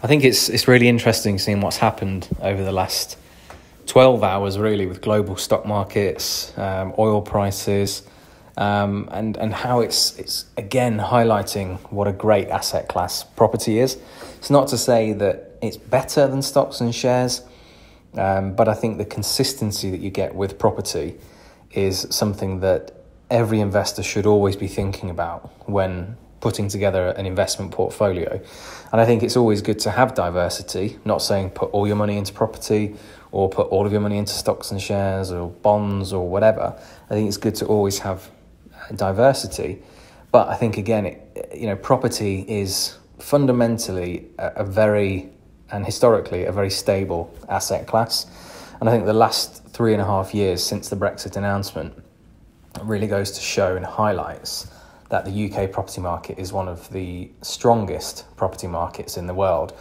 I think it's really interesting seeing what's happened over the last 12 hours, really, with global stock markets, oil prices, and how it's again highlighting what a great asset class property is. It's not to say that it's better than stocks and shares, but I think the consistency that you get with property is something that every investor should always be thinking about when putting together an investment portfolio. And I think it's always good to have diversity, not saying put all your money into property or put all of your money into stocks and shares or bonds or whatever. I think it's good to always have diversity. But I think, again, property is fundamentally a very, and historically, a very stable asset class. And I think the last 3.5 years since the Brexit announcement really goes to show and highlights that the UK property market is one of the strongest property markets in the world.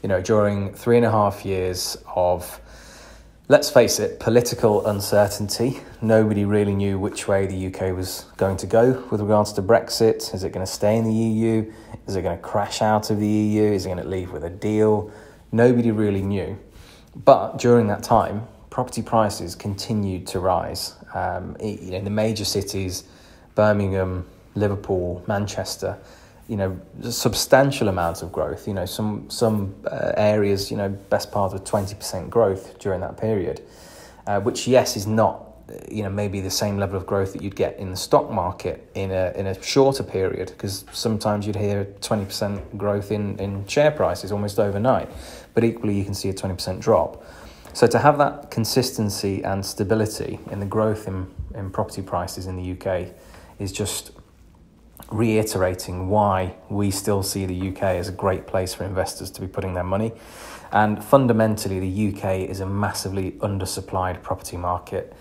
During 3.5 years of, let's face it, political uncertainty, nobody really knew which way the UK was going to go with regards to Brexit. Is it going to stay in the EU? Is it going to crash out of the EU? Is it going to leave with a deal? Nobody really knew. But during that time, property prices continued to rise. In the major cities, Birmingham, Liverpool, Manchester, substantial amounts of growth. Some areas, best part of 20% growth during that period, which, yes, is not, maybe the same level of growth that you'd get in the stock market in a shorter period, because sometimes you'd hear 20% growth in share prices almost overnight, but equally you can see a 20% drop. So to have that consistency and stability in the growth in property prices in the UK is just reiterating why we still see the UK as a great place for investors to be putting their money. And fundamentally, the UK is a massively undersupplied property market.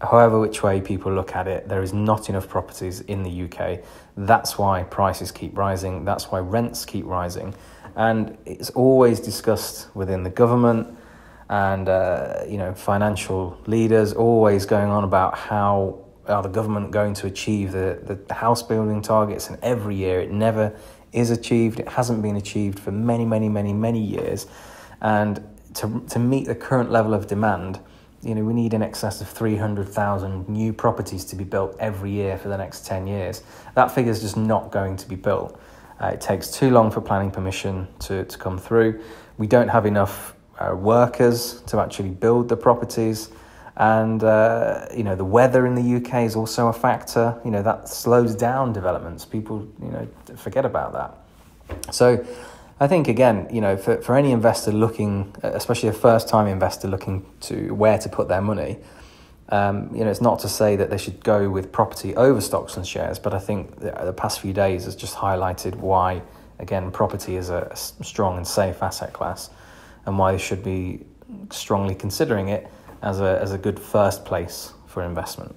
However which way people look at it, there is not enough properties in the UK. That's why prices keep rising. That's why rents keep rising. And it's always discussed within the government and financial leaders, always going on about how are the government going to achieve the house building targets, and every year it never is achieved. It hasn't been achieved for many, many, many, many years. And to meet the current level of demand, we need in excess of 300,000 new properties to be built every year for the next 10 years. That figure is just not going to be built. It takes too long for planning permission to come through. We don't have enough workers to actually build the properties. And, the weather in the UK is also a factor. That slows down developments. People, forget about that. So I think, again, for any investor looking, especially a first-time investor looking to where to put their money, it's not to say that they should go with property over stocks and shares, but I think the past few days has just highlighted why, again, property is a strong and safe asset class, and why they should be strongly considering it as a good first place for investment.